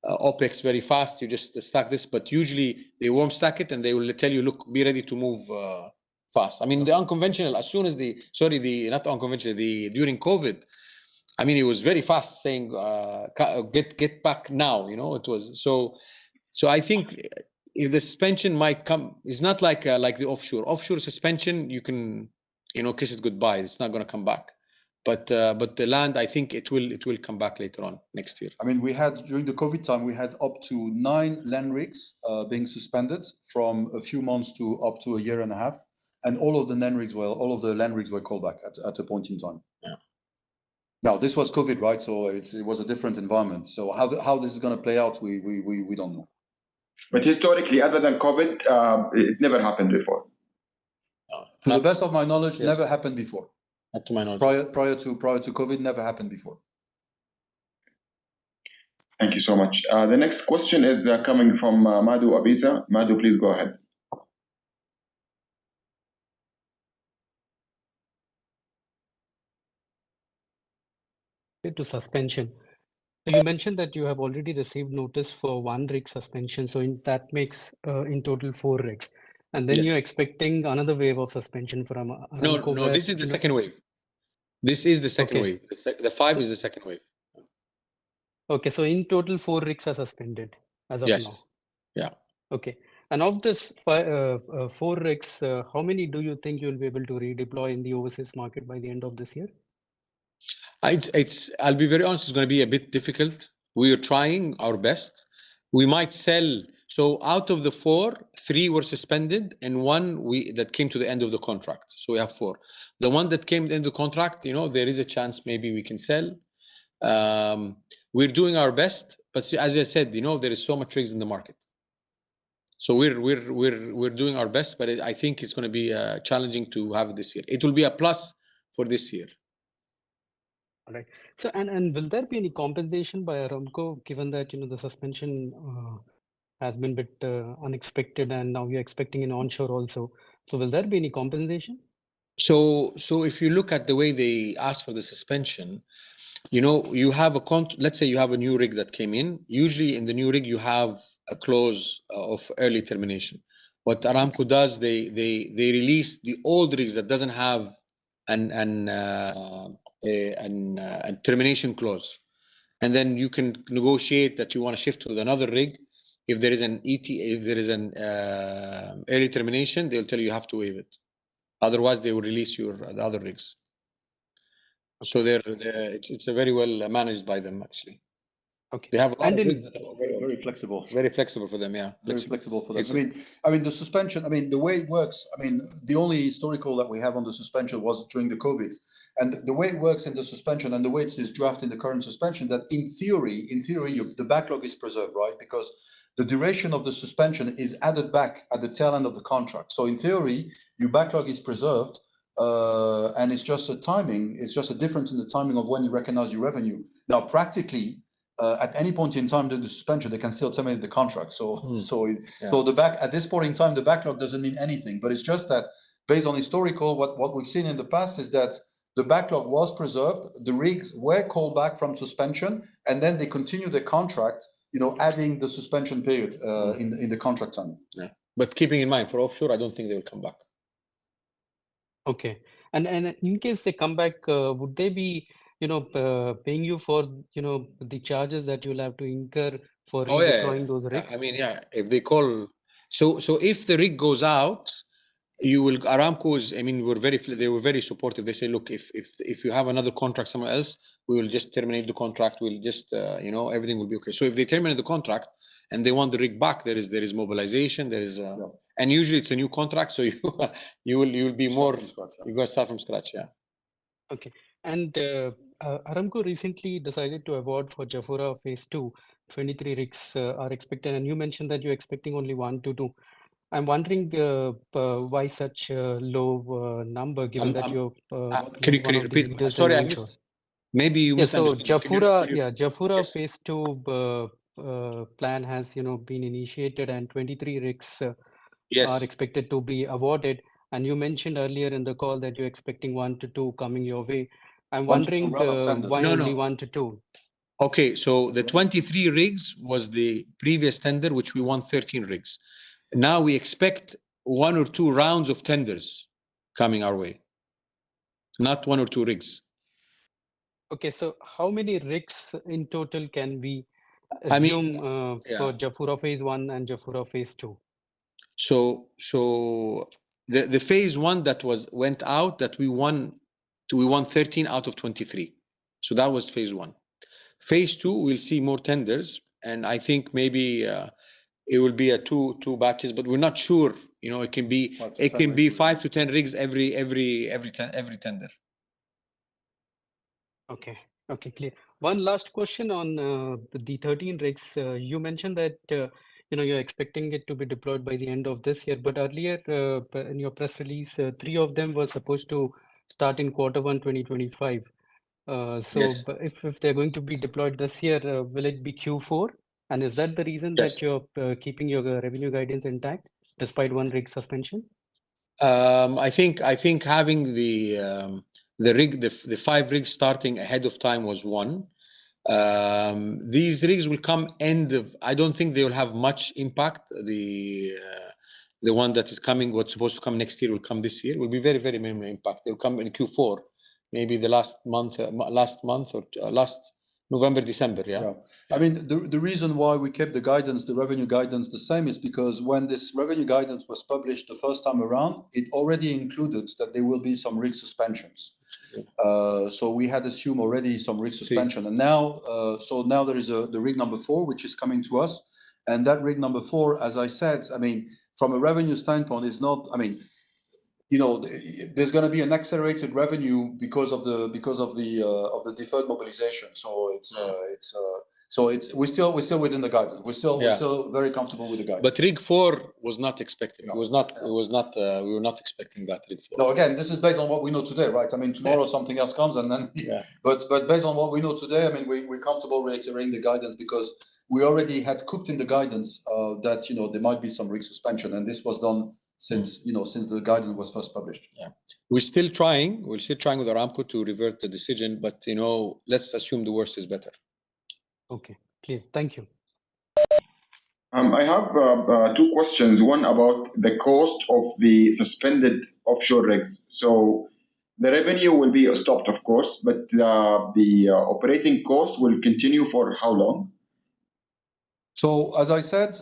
OPEX very fast, you just stack this. But usually they won't stack it, and they will tell you, look, be ready to move fast. I mean, the unconventional, as soon as not unconventional, during COVID, I mean, it was very fast saying, get back now, you know. It was so I think if the suspension might come, it's not like the offshore suspension, you can, you know, kiss it goodbye. It's not going to come back. But the land, I think it will come back later on next year. I mean, we had during the COVID time, we had up to 9 land rigs being suspended from a few months to up to a year and a half, and all of the land rigs were called back at a point in time. Yeah. Now this was COVID, right? So it was a different environment. So how this is going to play out, we don't know. But historically, other than COVID, it never happened before. To the best of my knowledge, Yes. never happened before. Not to my knowledge. Prior to COVID, never happened before. Thank you so much. The next question is coming from Madhu Abisa. Madhu, please go ahead. To suspension. So you mentioned that you have already received notice for 1 rig suspension. So that makes in total 4 rigs. And then Yes. you're expecting another wave of suspension from Aramco. No, this is the second wave. This is the second Okay. wave. The 5 is the second wave. Okay, so in total 4 rigs are suspended as of now. Yes. Yeah. Okay. And of this 4 rigs, how many do you think you'll be able to redeploy in the overseas market by the end of this year? I'll be very honest, it's going to be a bit difficult. We are trying our best. We might sell. So out of the 4, 3 were suspended, and 1 that came to the end of the contract. So we have 4. The one that came to the end of the contract, you know, there is a chance maybe we can sell. We're doing our best, but as I said, you know, there is so much rigs in the market. So we're doing our best, but I think it's going to be challenging to have it this year. It will be a plus for this year. All right. So and will there be any compensation by Aramco, given that, you know, the suspension has been a bit unexpected, and now you're expecting an onshore also? So will there be any compensation? So if you look at the way they ask for the suspension, you know, you have let's say you have a new rig that came in. Usually in the new rig, you have a clause of early termination. What Aramco does, they release the old rigs that doesn't have a termination clause, and then you can negotiate that you want to shift to another rig. If there is an early termination, they'll tell you have to waive it. Otherwise, they will release the other rigs. So it's a very well managed by them, actually. Okay. They have a lot of rigs that are Very flexible. very flexible for them. Yeah, Very flexible for them. I mean, the suspension. I mean, the way it works. I mean, the only historical that we have on the suspension was during the COVID, and the way it works in the suspension and the way it is drafted in the current suspension, that in theory, the backlog is preserved, right? Because the duration of the suspension is added back at the tail end of the contract. So in theory, your backlog is preserved, and it's just a timing. It's just a difference in the timing of when you recognize your revenue. Now, practically. At any point in time during the suspension, they can still terminate the contract. So at this point in time, the backlog doesn't mean anything. But it's just that based on historical, what we've seen in the past is that the backlog was preserved, the rigs were called back from suspension, and then they continue the contract, you know, adding the suspension period in the contract time. Yeah, but keeping in mind for offshore, I don't think they will come back. Okay, and in case they come back, would they be, you know, paying you for, you know, the charges that you'll have to incur for redeploying those rigs? I mean, if they call, so if the rig goes out, you will. Aramco is. I mean, they were very supportive. They say, look, if you have another contract somewhere else, we will just terminate the contract. We'll just, you know, everything will be okay. So if they terminate the contract and they want the rig back, there is mobilization. There is, and usually it's a new contract, so you'll be more. You got to start from scratch. Yeah. Okay, and Aramco recently decided to award for Jafurah Phase 2. 23 rigs are expected, and you mentioned that you're expecting only 1 to 2. I'm wondering why such a low number, given that you're Can you one of the repeat? leaders Sorry, in I onshore. missed. Maybe you Yeah, so misunderstood. Jafurah Yes. phase 2 plan has been initiated, and 23 rigs are Yes. expected to be awarded. And you mentioned earlier in the call that you're expecting 1 to 2 coming your way. I'm 1 to 2 wondering round of tenders. why No, only no. 1 to 2? Okay, so the 23 rigs was the previous tender, which we won 13 rigs. Now we expect 1 or 2 rounds of tenders coming our way, not 1 or 2 rigs. Okay, so how many rigs in total can we I mean, assume for yeah. Jafurah phase 1 and Jafurah phase 2? So the phase 1 that went out, that we won 13 out of 23. So that was phase 1. Phase 2, we'll see more tenders, and I think maybe it will be a two batches, but we're not sure. You know, it can be 5 to 10 rigs every tender. Okay, okay, clear. One last question on the 13 rigs. You mentioned that you're expecting it to be deployed by the end of this year, but earlier in your press release, 3 of them were supposed to start in Q1 2025. So Yes. if they're going to be deployed this year, will it be Q4? And is that the reason Yes. that you're keeping your revenue guidance intact despite 1 rig suspension? I think having the rig, the 5 rigs starting ahead of time was one. These rigs will come end of. I don't think they will have much impact. The one that is coming, what's supposed to come next year, will come this year. Will be very, very minimal impact. They'll come in Q4, maybe the last month or last November, December. Yeah. I mean, the reason why we kept the guidance, the revenue guidance, the same is because when this revenue guidance was published the first time around, it already included that there will be some rig suspensions. So we had assumed already some rig suspension, and now, now there is the rig number 4, which is coming to us, and that rig number 4, as I said, I mean, from a revenue standpoint, is not. I mean, you know, there's going to be an accelerated revenue because of the deferred mobilization. So we're still within the guidance. We're still very comfortable with the guidance. But rig 4 was not expected. No. It was not. We were not expecting that rig 4. No, again, this is based on what we know today, right? I mean, tomorrow something else comes, and then. Yeah. But based on what we know today, I mean, we're comfortable reiterating the guidance because we already had cooked in the guidance that there might be some rig suspension, and this was done since the guidance was first published. Yeah, we're still trying. We're still trying with Aramco to revert the decision, but let's assume the worst is better. Okay, clear. Thank you. I have 2 questions. One about the cost of the suspended offshore rigs. So the revenue will be stopped, of course, but the operating cost will continue for how long? So, as I said,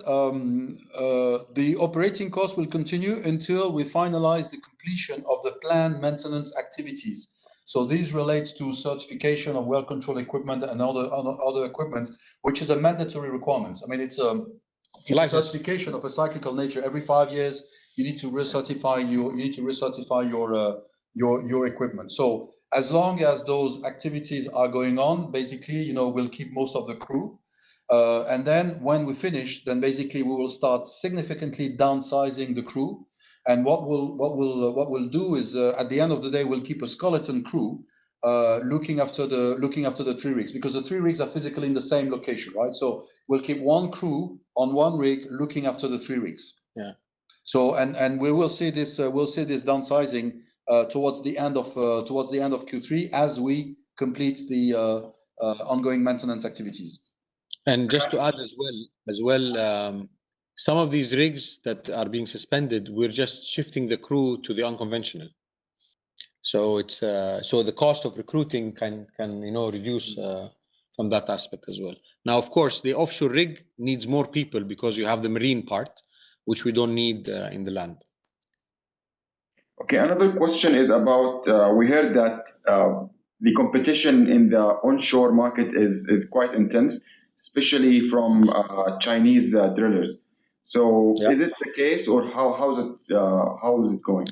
the operating cost will continue until we finalize the completion of the planned maintenance activities. So these relates to certification of well control equipment and other equipment, which is a mandatory requirement. I mean, it's a certification of a cyclical nature. Every 5 years, you need to recertify your equipment. So as long as those activities are going on, basically, we'll keep most of the crew. And then when we finish, then basically we will start significantly downsizing the crew. And what we'll do is at the end of the day, we'll keep a skeleton crew looking after the 3 rigs, because the 3 rigs are physically in the same location, right? So we'll keep 1 crew on 1 rig looking after the 3 rigs. Yeah. So and we will see this downsizing towards the end of Q3 as we complete the ongoing maintenance activities. And just to add as well, some of these rigs that are being suspended, we're just shifting the crew to the unconventional. So it's so the cost of recruiting can reduce from that aspect as well. Now, of course, the offshore rig needs more people because you have the marine part, which we don't need in the land. Okay, another question is about, we heard that the competition in the onshore market is quite intense, especially from Chinese drillers. So is it the case, or how is it going?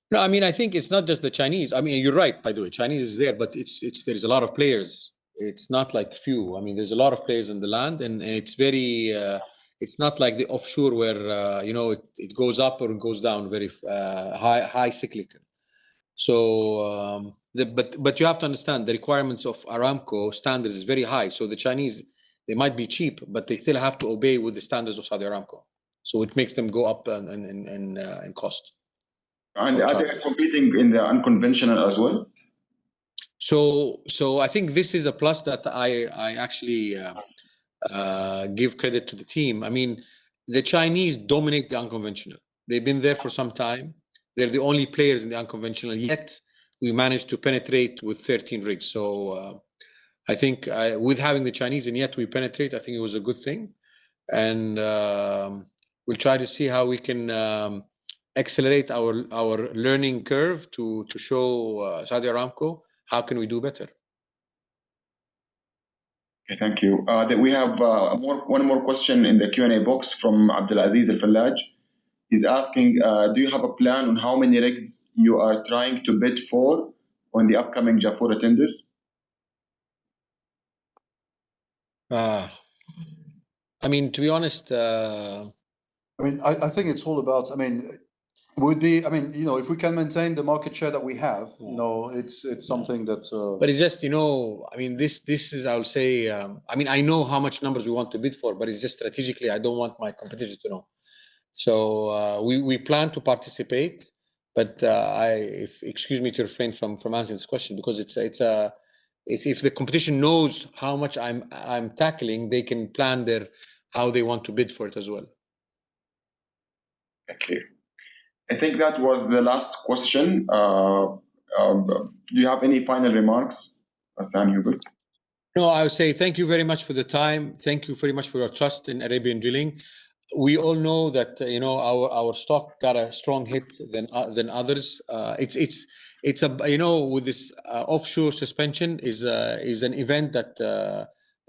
No, I mean, I think it's not just the Chinese. I mean, you're right, by the way, Chinese is there, but there's a lot of players. It's not like few. I mean, there's a lot of players in the land, and it's very It's not like the offshore where it goes up or it goes down very high cyclical. So but you have to understand the requirements of Aramco standards is very high. So the Chinese, they might be cheap, but they still have to obey with the standards of Saudi Aramco. So it makes them go up in cost. And are they competing in the unconventional as well? So I think this is a plus that I actually give credit to the team. I mean, the Chinese dominate the unconventional. They've been there for some time. They're the only players in the unconventional, yet we managed to penetrate with 13 rigs. So I think with having the Chinese and yet we penetrate, I think it was a good thing. And we'll try to see how we can accelerate our learning curve to show Saudi Aramco how can we do better. Okay, thank you. We have one more question in the Q&A box from Abdulaziz Al-Fallaj. He's asking, do you have a plan on how many rigs you are trying to bid for on the upcoming Jafurah tenders? I mean, to be honest, I think it's all about, if we can maintain the market share that we have, it's something that. But it's just, I mean, this is, I would say, I know how much numbers we want to bid for, but it's just strategically, I don't want my competition to know. So we plan to participate, but excuse me to refrain from answering this question, because if the competition knows how much I'm tackling, they can plan how they want to bid for it as well. Okay. I think that was the last question. Do you have any final remarks, Hassan Hubert? No, I would say thank you very much for the time. Thank you very much for your trust in Arabian Drilling. We all know that our stock got a strong hit than others. It's with this offshore suspension is an event that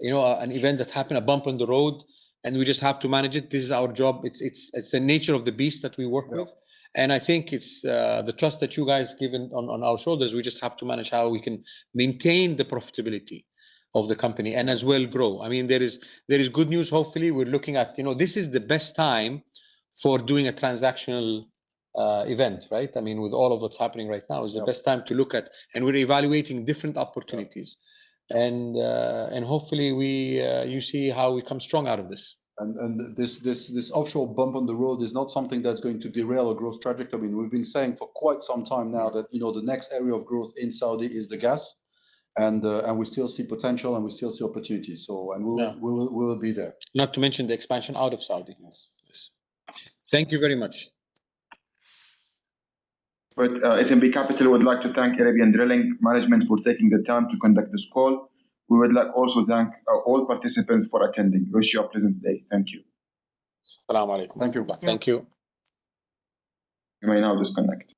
an event that happened, a bump on the road, and we just have to manage it. This is our job. It's the nature of the beast that we work with, and I think it's the trust that you guys given on our shoulders. We just have to manage how we can maintain the profitability of the company and as well grow. I mean, there is good news. Hopefully, we're looking at this is the best time for doing a transactional event, right? I mean, with all of what's happening right now, is the best time to look at, and we're evaluating different opportunities, and hopefully you see how we come strong out of this. And this offshore bump on the road is not something that's going to derail a growth trajectory. I mean, we've been saying for quite some time now that the next area of growth in Saudi is the gas. And we still see potential and we still see opportunities. So, and we will be there. Not to mention the expansion out of Saudi. Yes. Thank you very much. But SMB Capital would like to thank Arabian Drilling management for taking the time to conduct this call. We would like also thank all participants for attending. Wish you a pleasant day. Thank you. Assalamu alaikum. Thank you. Thank you. You may now disconnect.